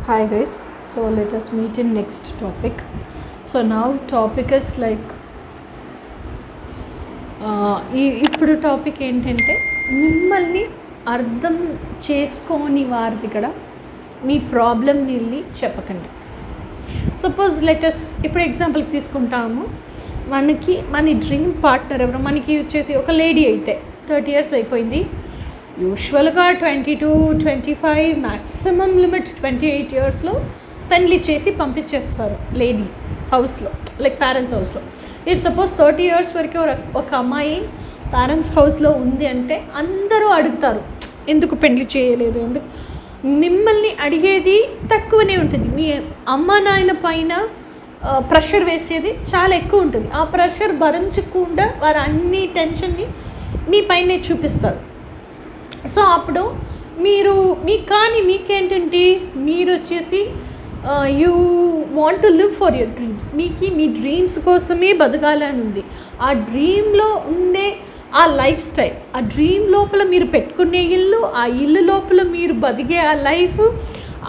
Hi guys, so let us meet in next topic. So now topic is like ఇప్పుడు topic ఏంటంటే మిమ్మల్ని అర్థం చేసుకోని వారి దగ్గర మీ ప్రాబ్లమ్ని వెళ్ళి చెప్పకండి. సపోజ్ లెటస్ ఇప్పుడు ఎగ్జాంపుల్ తీసుకుంటాము, మన డ్రీమ్ పార్ట్నర్ ఎవరు మనకి వచ్చేసి ఒక లేడీ అయితే 30 years అయిపోయింది. యూజువల్గా 22-25 మ్యాక్సిమం లిమిట్ 28 yearsలో పెళ్లి చేసి పంపించేస్తారు లేడీ హౌస్లో, లైక్ పేరెంట్స్ హౌస్లో. ఇఫ్ సపోజ్ 30 years వరకు ఒక అమ్మాయి పేరెంట్స్ హౌస్లో ఉంది అంటే అందరూ అడుగుతారు ఎందుకు పెళ్లి చేయలేదు, ఎందుకు. మిమ్మల్ని అడిగేది తక్కువనే ఉంటుంది, మీ అమ్మ నాయన పైన ప్రెషర్ వేసేది చాలా ఎక్కువ ఉంటుంది. ఆ ప్రెషర్ భరించకుండా వారు అన్ని టెన్షన్ని మీ పైనే చూపిస్తారు. సో అప్పుడు మీకేంటంటే మీరు వచ్చేసి you want to live for your dreams. Me dreams కోసమే బతకాలని ఉంది. ఆ డ్రీమ్లో ఉండే ఆ లైఫ్ స్టైల్, ఆ డ్రీమ్ లోపల మీరు పెట్టుకునే ఇల్లు, ఆ ఇల్లు లోపల మీరు బతికే ఆ లైఫ్,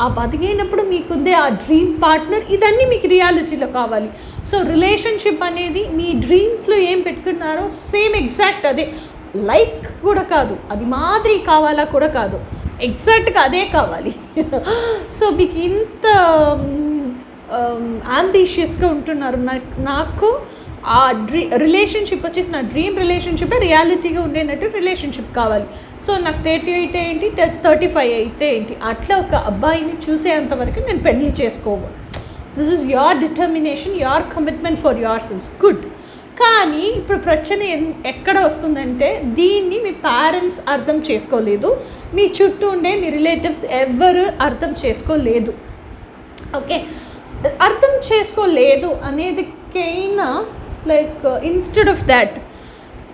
ఆ బతికేనప్పుడు మీకుందే ఆ డ్రీమ్ పార్ట్నర్, ఇదన్నీ మీకు రియాలిటీలో కావాలి. సో రిలేషన్షిప్ అనేది మీ డ్రీమ్స్లో ఏం పెట్టుకున్నారో సేమ్ ఎగ్జాక్ట్ అదే, లైక్ కూడా కాదు, అది మాదిరి కావాలా కూడా కాదు, ఎగ్జాక్ట్గా అదే కావాలి. సో మీకు ఇంత అంబిషియస్గా ఉంటున్నారు. నాకు ఆ రిలేషన్షిప్ వచ్చేసి నా డ్రీమ్ రిలేషన్షిప్ రియాలిటీగా ఉండేటట్టు రిలేషన్షిప్ కావాలి. సో నాకు 30 అయితే ఏంటి, 35 అయితే ఏంటి, అట్లా ఒక అబ్బాయిని చూసేంతవరకు నేను పెళ్లి చేసుకోవాలి. This is your determination, your commitment for your self, good. కానీ ఇప్పుడు ప్రశ్న ఎక్కడ వస్తుందంటే, దీన్ని మీ పేరెంట్స్ అర్థం చేసుకోలేదు, మీ చుట్టూ ఉండే మీ రిలేటివ్స్ ఎవరు అర్థం చేసుకోలేదు. ఓకే, అర్థం చేసుకోలేదు అనేదికైనా లైక్ ఇన్స్టెడ్ ఆఫ్ దాట్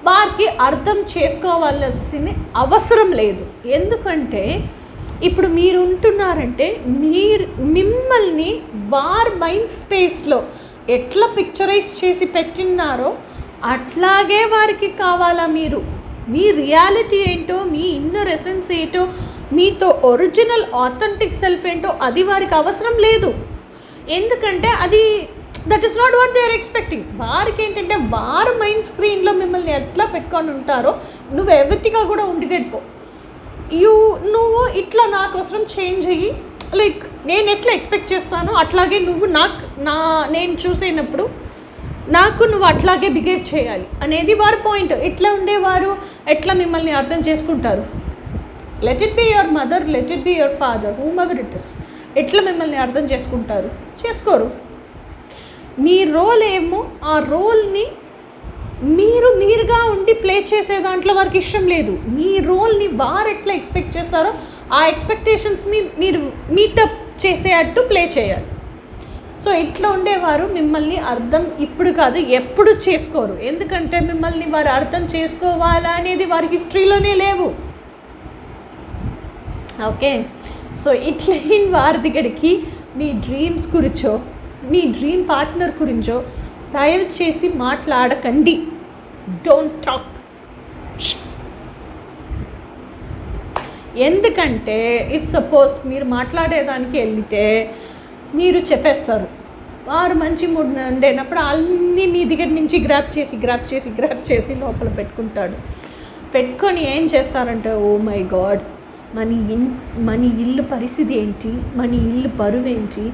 వారికి అర్థం చేసుకోవాల్సిన అవసరం లేదు. ఎందుకంటే ఇప్పుడు మీరు ఉంటున్నారంటే మిమ్మల్ని వార్ మైండ్ స్పేస్లో ఎట్లా పిక్చరైజ్ చేసి పెట్టినారో అట్లాగే వారికి కావాలా. మీ రియాలిటీ ఏంటో, మీ ఇన్నర్ ఎసెన్స్ ఏంటో, మీతో ఒరిజినల్ ఆథెంటిక్ సెల్ఫ్ ఏంటో అది వారికి అవసరం లేదు. ఎందుకంటే అది that is not what they are expecting. వారికి ఏంటంటే వారి మైండ్ స్క్రీన్లో మిమ్మల్ని ఎట్లా పెట్టుకొని ఉంటారో నువ్వు ఎవరిగా కూడా ఉండిగడిపో, నువ్వు ఇట్లా నా కోసం చేంజ్ అయ్యి, లైక్ నేను ఎట్లా ఎక్స్పెక్ట్ చేస్తానో అట్లాగే నువ్వు నేను చూసేటప్పుడు నువ్వు అట్లాగే బిహేవ్ చేయాలి అనేది వారి పాయింట్. ఎట్లా ఉండేవారు, ఎట్లా మిమ్మల్ని అర్థం చేసుకుంటారు, let it be your mother, let it be your father, whom ever it is, ఎట్లా మిమ్మల్ని అర్థం చేసుకుంటారు, చేసుకోరు. మీ రోల్ ఏమో ఆ రోల్ని మీరుగా ఉండి ప్లే చేసే దాంట్లో వారికి ఇష్టం లేదు. మీ రోల్ని వారు ఎట్లా ఎక్స్పెక్ట్ చేస్తారో ఆ ఎక్స్పెక్టేషన్స్ మీరు మీటప్ చేసేటట్టు ప్లే చేయాలి. సో ఇట్లా ఉండేవారు మిమ్మల్ని అర్థం ఇప్పుడు కాదు ఎప్పుడు చేసుకోరు. ఎందుకంటే మిమ్మల్ని వారు అర్థం చేసుకోవాలా అనేది వారి హిస్టరీలోనే లేవు. ఓకే, సో ఇట్లా వారి దగ్గరికి మీ డ్రీమ్స్ గురించో, మీ డ్రీమ్ పార్ట్నర్ గురించో దయచేసి మాట్లాడకండి. Don't talk. ఎందుకంటే ఇఫ్ సపోజ్ మీరు మాట్లాడేదానికి వెళ్తే మీరు చెప్పేస్తారు, వారు మంచి మూడ్ ఉండేటప్పుడు అన్నీ మీ దగ్గర నుంచి గ్రాప్ చేసి లోపల పెట్టుకొని ఏం చేస్తారంటే, ఓ మై గాడ్, మన ఇల్లు పరిస్థితి ఏంటి, మన ఇల్లు బరువు ఏంటి,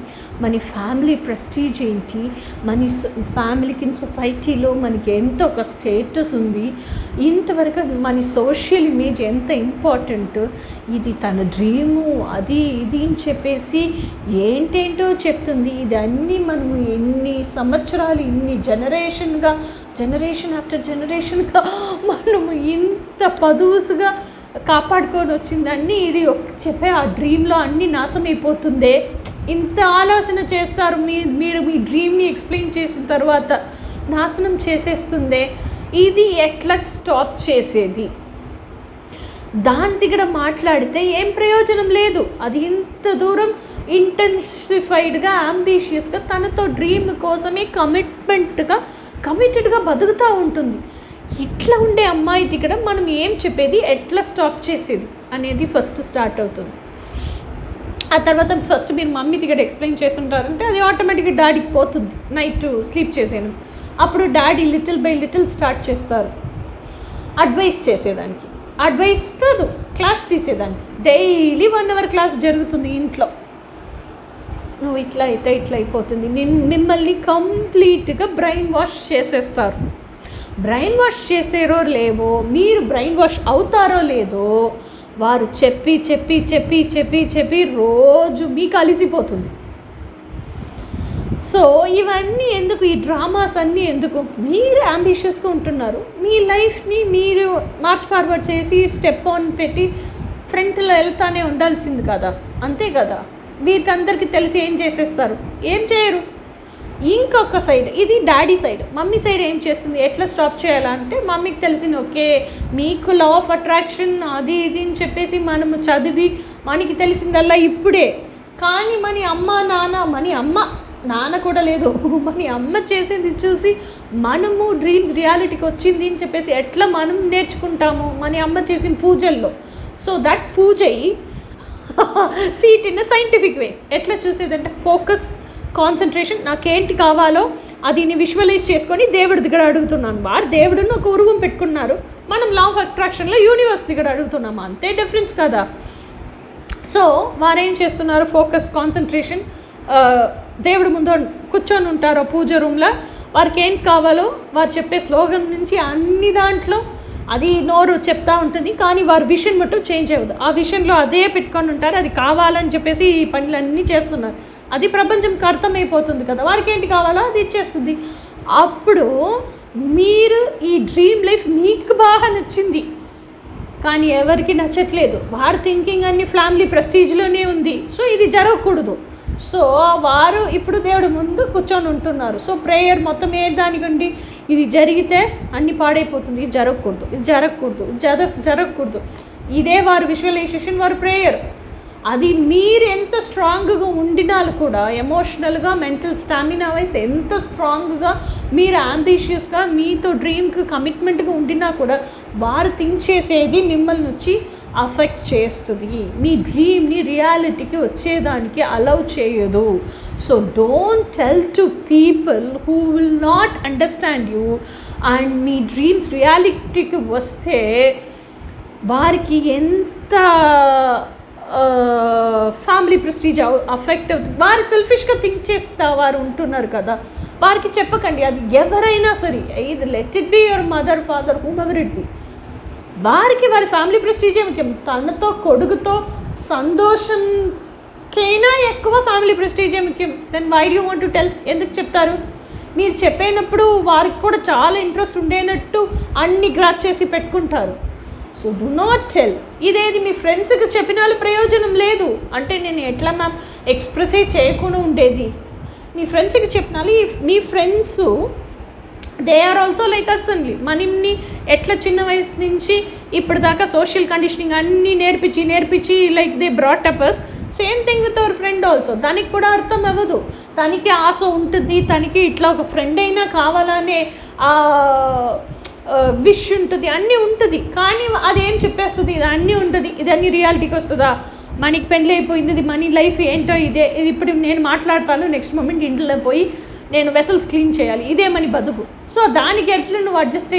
మన ఫ్యామిలీ ప్రెస్టీజ్ ఏంటి, మన ఫ్యామిలీకి సొసైటీలో మనకి ఎంత ఒక స్టేటస్ ఉంది, ఇంతవరకు మన సోషల్ ఇమేజ్ ఎంత ఇంపార్టెంట్, ఇది తన డ్రీము, అది ఇది అని చెప్పేసి ఏంటేంటో చెప్తుంది. ఇదన్నీ మనము ఎన్ని సంవత్సరాలు, ఇన్ని జనరేషన్ ఆఫ్టర్ జనరేషన్గా మనము ఇంత పదుసుగా కాపాడుకొని వచ్చిందన్నీ ఇది చెప్పే ఆ డ్రీమ్లో అన్నీ నాశనం అయిపోతుందే. ఇంత ఆలోచన చేస్తారు, మీరు మీ డ్రీమ్ని ఎక్స్ప్లెయిన్ చేసిన తర్వాత నాశనం చేసేస్తుందే. ఇది ఎట్లా స్టాప్ చేసేది? దాని దగ్గర మాట్లాడితే ఏం ప్రయోజనం లేదు. అది ఇంత దూరం ఇంటెన్సిఫైడ్గా అంబిషియస్గా తనతో డ్రీమ్ కోసమే కమిటెడ్గా బతుకుతూ ఉంటుంది. ఇట్లా ఉండే అమ్మాయి దగ్గర మనం ఏం చెప్పేది, ఎట్లా స్టాప్ చేసేది అనేది ఫస్ట్ స్టార్ట్ అవుతుంది. ఆ తర్వాత ఫస్ట్ మీరు మమ్మీ దగ్గర ఎక్స్ప్లెయిన్ చేస్తుంటారంటే అది ఆటోమేటిక్గా డాడీకి పోతుంది నైట్ స్లీప్ చేసాను. అప్పుడు daddy little by little start చేస్తారు అడ్వైస్ చేసేదానికి. అడ్వైస్ కాదు, క్లాస్ తీసేదానికి. డైలీ 1 hour క్లాస్ జరుగుతుంది ఇంట్లో. నువ్వు ఇట్లా అయితే ఇట్లా అయిపోతుంది. మిమ్మల్ని కంప్లీట్గా బ్రెయిన్ వాష్ చేసేస్తారు. బ్రెయిన్ వాష్ చేసేరో లేవో, మీరు బ్రెయిన్ వాష్ అవుతారో లేదో, వారు చెప్పి చెప్పి చెప్పి చెప్పి చెప్పి రోజు మీకు అలిసిపోతుంది. సో ఇవన్నీ ఎందుకు, ఈ డ్రామాస్ అన్నీ ఎందుకు? మీరు అంబిషియస్గా ఉంటున్నారు, మీ లైఫ్ని మీరు మార్చ్ ఫార్వర్డ్ చేసి స్టెప్ ఆన్ పెట్టి ఫ్రంట్లో వెళ్తానే ఉండాల్సింది కదా, అంతే కదా. వీరికి అందరికీ తెలిసి ఏం చేసేస్తారు? ఏం చేయరు. ఇంకొక సైడ్, ఇది డాడీ సైడ్. మమ్మీ సైడ్ ఏం చేస్తుంది? ఎట్లా స్టాప్ చేయాలంటే మమ్మీకి తెలిసింది, ఓకే మీకు లా ఆఫ్ అట్రాక్షన్ అది ఇది అని చెప్పేసి మనము చదివి మనకి తెలిసిందల్లా ఇప్పుడే. కానీ మన నాన్న కూడా లేదు, మన అమ్మ చేసేది చూసి మనము డ్రీమ్స్ రియాలిటీకి వచ్చింది అని చెప్పేసి ఎట్లా మనం నేర్చుకుంటాము? మన అమ్మ చేసిన పూజల్లో. So that puja seat in scientific way ఎట్లా చూసేదంటే ఫోకస్, కాన్సన్ట్రేషన్, నాకేంటి కావాలో అది విజువలైజ్ చేసుకొని దేవుడి దగ్గర అడుగుతున్నాను. వారు దేవుడిని ఒక ఉరుగం పెట్టుకున్నారు, మనం లా ఆఫ్ అట్రాక్షన్లో యూనివర్స్ దగ్గర అడుగుతున్నాము, అంతే డిఫరెన్స్ కదా. సో వారేం చేస్తున్నారు? ఫోకస్, కాన్సన్ట్రేషన్, దేవుడి ముందు కూర్చొని ఉంటారు పూజ రూమ్లో. వారికి ఏం కావాలో వారు చెప్పే స్లోగన్ నుంచి అన్ని దాంట్లో అది నోరు చెప్తూ ఉంటుంది, కానీ వారి విషన్ మటు చేంజ్ అవ్వదు. ఆ విషన్లో అదే పెట్టుకొని ఉంటారు, అది కావాలని చెప్పేసి ఈ పనులన్నీ చేస్తున్నారు. అది ప్రపంచంకి అర్థమైపోతుంది కదా, వారికి ఏంటి కావాలో అది ఇచ్చేస్తుంది. అప్పుడు మీరు ఈ డ్రీమ్ లైఫ్ మీకు బాగా నచ్చింది, కానీ ఎవరికి నచ్చట్లేదు. వారి థింకింగ్ అన్ని ఫ్యామిలీ ప్రెస్టీజ్లోనే ఉంది. సో ఇది జరగకూడదు. సో వారు ఇప్పుడు దేవుడి ముందు కూర్చొని ఉంటున్నారు. సో ప్రేయర్ మొత్తం దానికండి, ఇది జరిగితే అన్ని పాడైపోతుంది, ఇది జరగకూడదు, ఇది జరగకూడదు, జరగకూడదు. ఇదే వారి విజువలైజేషన్, వారి ప్రేయర్. అది మీరు ఎంత స్ట్రాంగ్గా ఉండినా కూడా, ఎమోషనల్గా, మెంటల్ స్టామినా వైజ్ ఎంత స్ట్రాంగ్గా మీరు అంబిషియస్గా మీతో డ్రీమ్కి కమిట్మెంట్గా ఉండినా కూడా వారు థింక్ చేసేది మిమ్మల్ని వచ్చి అఫెక్ట్ చేస్తుంది, మీ డ్రీమ్ని రియాలిటీకి వచ్చేదానికి అలౌ చేయదు. So don't tell to people who will not understand you. And మీ డ్రీమ్స్ రియాలిటీకి వస్తే వారికి ఎంత ఫ్యామిలీ ప్రెస్టీజ్ అఫెక్ట్ అవుతుంది. వారు సెల్ఫిష్గా థింక్ చేస్తా వారు ఉంటున్నారు కదా, వారికి చెప్పకండి. అది ఎవరైనా సరే, ఇది let it be your mother, father, whom ever it be, వారికి వారి ఫ్యామిలీ ప్రెస్టీజే ముఖ్యం. తనతో కొడుకుతో సంతోషంకైనా ఎక్కువ ఫ్యామిలీ ప్రెస్టీజే ముఖ్యం. Then why do want to tell? ఎందుకు చెప్తారు? మీరు చెప్పేటప్పుడు వారికి కూడా చాలా ఇంట్రెస్ట్ ఉండేనట్టు అన్ని గ్రాప్ చేసి పెట్టుకుంటారు. So do not tell. ఇదేది మీ ఫ్రెండ్స్కి చెప్పిన వాళ్ళు ప్రయోజనం లేదు. అంటే నేను ఎట్లా మ్యామ్ ఎక్స్ప్రెస్ చేయకుండా ఉండేది? మీ ఫ్రెండ్స్కి చెప్పినాలి. మీ friends they are also like us only. మనల్ని ఎట్లా చిన్న వయసు నుంచి ఇప్పుడు దాకా సోషల్ కండిషనింగ్ అన్నీ నేర్పించి like they brought up us. Same thing with our friend also. దానికి కూడా అర్థం అవ్వదు, తనకి ఆశ ఉంటుంది, తనకి ఇట్లా ఒక ఫ్రెండ్ అయినా కావాలనే విష్ ఉంటుంది, అన్నీ ఉంటుంది. కానీ అదేం చెప్పేస్తుంది? ఇది అన్నీ ఉంటుంది, ఇది అన్నీ రియాలిటీకి వస్తుందా? మనకి పెళ్ళి అయిపోయింది, ఇది మనీ లైఫ్ ఏంటో ఇదే. ఇది ఇప్పుడు నేను మాట్లాడతాను, నెక్స్ట్ మూమెంట్ ఇంట్లో పోయి నేను వెసల్స్ క్లీన్ చేయాలి, ఇదే మనీ బతుకు. సో దానికి ఎట్లా నువ్వు అడ్జస్ట్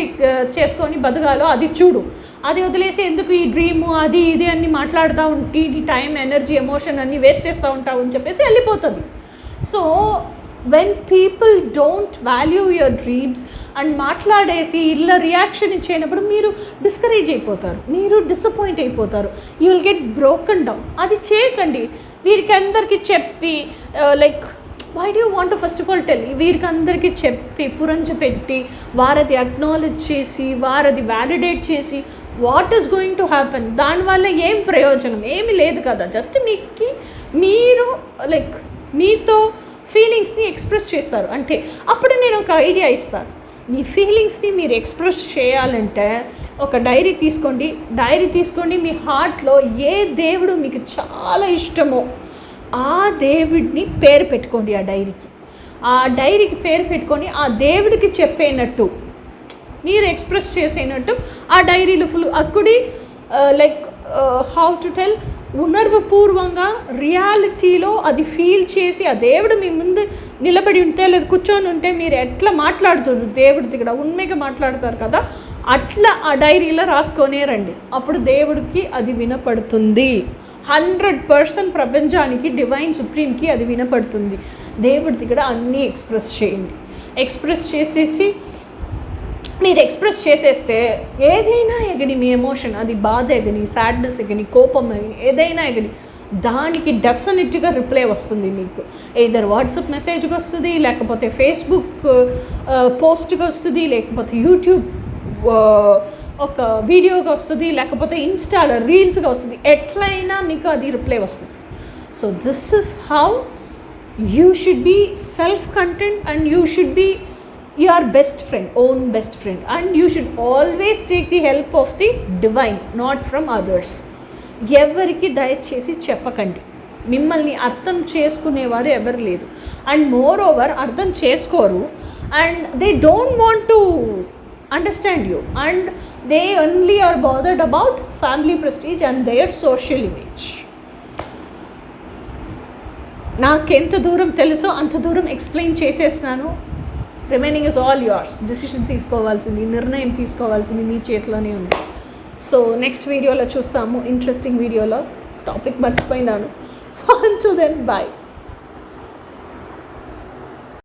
చేసుకొని బతకాలో అది చూడు. అది వదిలేసి ఎందుకు ఈ డ్రీము అది ఇది అన్నీ మాట్లాడుతూ ఉంటే నీ టైం, ఎనర్జీ, ఎమోషన్ అన్నీ వేస్ట్ చేస్తూ ఉంటావు అని చెప్పేసి వెళ్ళిపోతుంది. So when people don't value your dreams and మాట్లాడేసి ఇలా రియాక్షన్ ఇచ్చేటప్పుడు మీరు డిస్కరేజ్ అయిపోతారు, మీరు డిసప్పాయింట్ అయిపోతారు, you will get broken down. అది చేయకండి. వీరికి అందరికీ చెప్పి like why do want to first of all tell, వీరికి అందరికీ చెప్పి పురంజపెట్టి వారది అక్నాలెడ్జ్ చేసి వారది వ్యాలిడేట్ చేసి what is going to happen, దానివల్ల ఏం ప్రయోజనం? ఏమీ లేదు కదా. జస్ట్ మీరు లైక్ మీతో ఫీలింగ్స్ని ఎక్స్ప్రెస్ చేస్తారు అంటే అప్పుడు నేను ఒక ఐడియా ఇస్తాను. మీ ఫీలింగ్స్ని మీరు ఎక్స్ప్రెస్ చేయాలంటే ఒక డైరీ తీసుకోండి. మీ హార్ట్లో ఏ దేవుడు మీకు చాలా ఇష్టమో ఆ దేవుడిని పేరు పెట్టుకోండి. ఆ డైరీకి పేరు పెట్టుకొని ఆ దేవుడికి చెప్పేనట్టు మీరు ఎక్స్ప్రెస్ చేసేనట్టు ఆ డైరీలో ఫుల్ అక్కుడి లైక్ హౌ టు టెల్ ఉణర్వపూర్వంగా రియాలిటీలో అది ఫీల్ చేసి ఆ దేవుడు మీ ముందు నిలబడి ఉంటే లేదా కూర్చొని ఉంటే మీరు ఎట్లా మాట్లాడుతున్నారు దేవుడి దగ్గర ఉண்மைగా మాట్లాడతారు కదా, అట్లా ఆ డైరీలో రాసుకొనే రండి. అప్పుడు దేవుడికి అది వినపడుతుంది. 100% ప్రపంచానికి డివైన్ సుప్రీంకి అది వినపడుతుంది. దేవుడి దగ్గర అన్నీ ఎక్స్ప్రెస్ చేయండి. ఎక్స్ప్రెస్ చేసేసి మీరు ఎక్స్ప్రెస్ చేసేస్తే ఏదైనా ఎగని మీ ఎమోషన్, అది బాధ ఎగని, సాడ్నెస్ ఎగని, కోపం ఎగని, ఏదైనా ఎగని దానికి డెఫినెట్గా రిప్లై వస్తుంది మీకు. ఏదర్ వాట్సాప్ మెసేజ్గా వస్తుంది, లేకపోతే ఫేస్బుక్ పోస్ట్గా వస్తుంది, లేకపోతే యూట్యూబ్ ఒక వీడియోగా వస్తుంది, లేకపోతే ఇన్స్టాలో రీల్స్గా వస్తుంది. ఎట్లయినా మీకు అది రిప్లై వస్తుంది. So this is how you should be self content and you should be your best friend, own best friend, and you should always take the help of the divine, not from others. ఎవరికి దయచేసి చెప్పకండి. మిమ్మల్ని అర్థం చేసుకునేవారు ఎవరు లేదు. And more over అర్థం చేసుకోరు, and they don't want to understand you, and they only are bothered about family prestige and their social image. నాకెంత దూరం తెలుసో అంత దూరం ఎక్స్ప్లెయిన్ చేసేసినాను. Remaining is all yours. Decision తీసుకోవాల్సింది, నిర్ణయం తీసుకోవాల్సింది మీ చేతిలోనే ఉంది. సో నెక్స్ట్ వీడియోలో చూస్తాము, ఇంట్రెస్టింగ్ వీడియోలో. టాపిక్ మర్చిపోయినాను. So until then bye.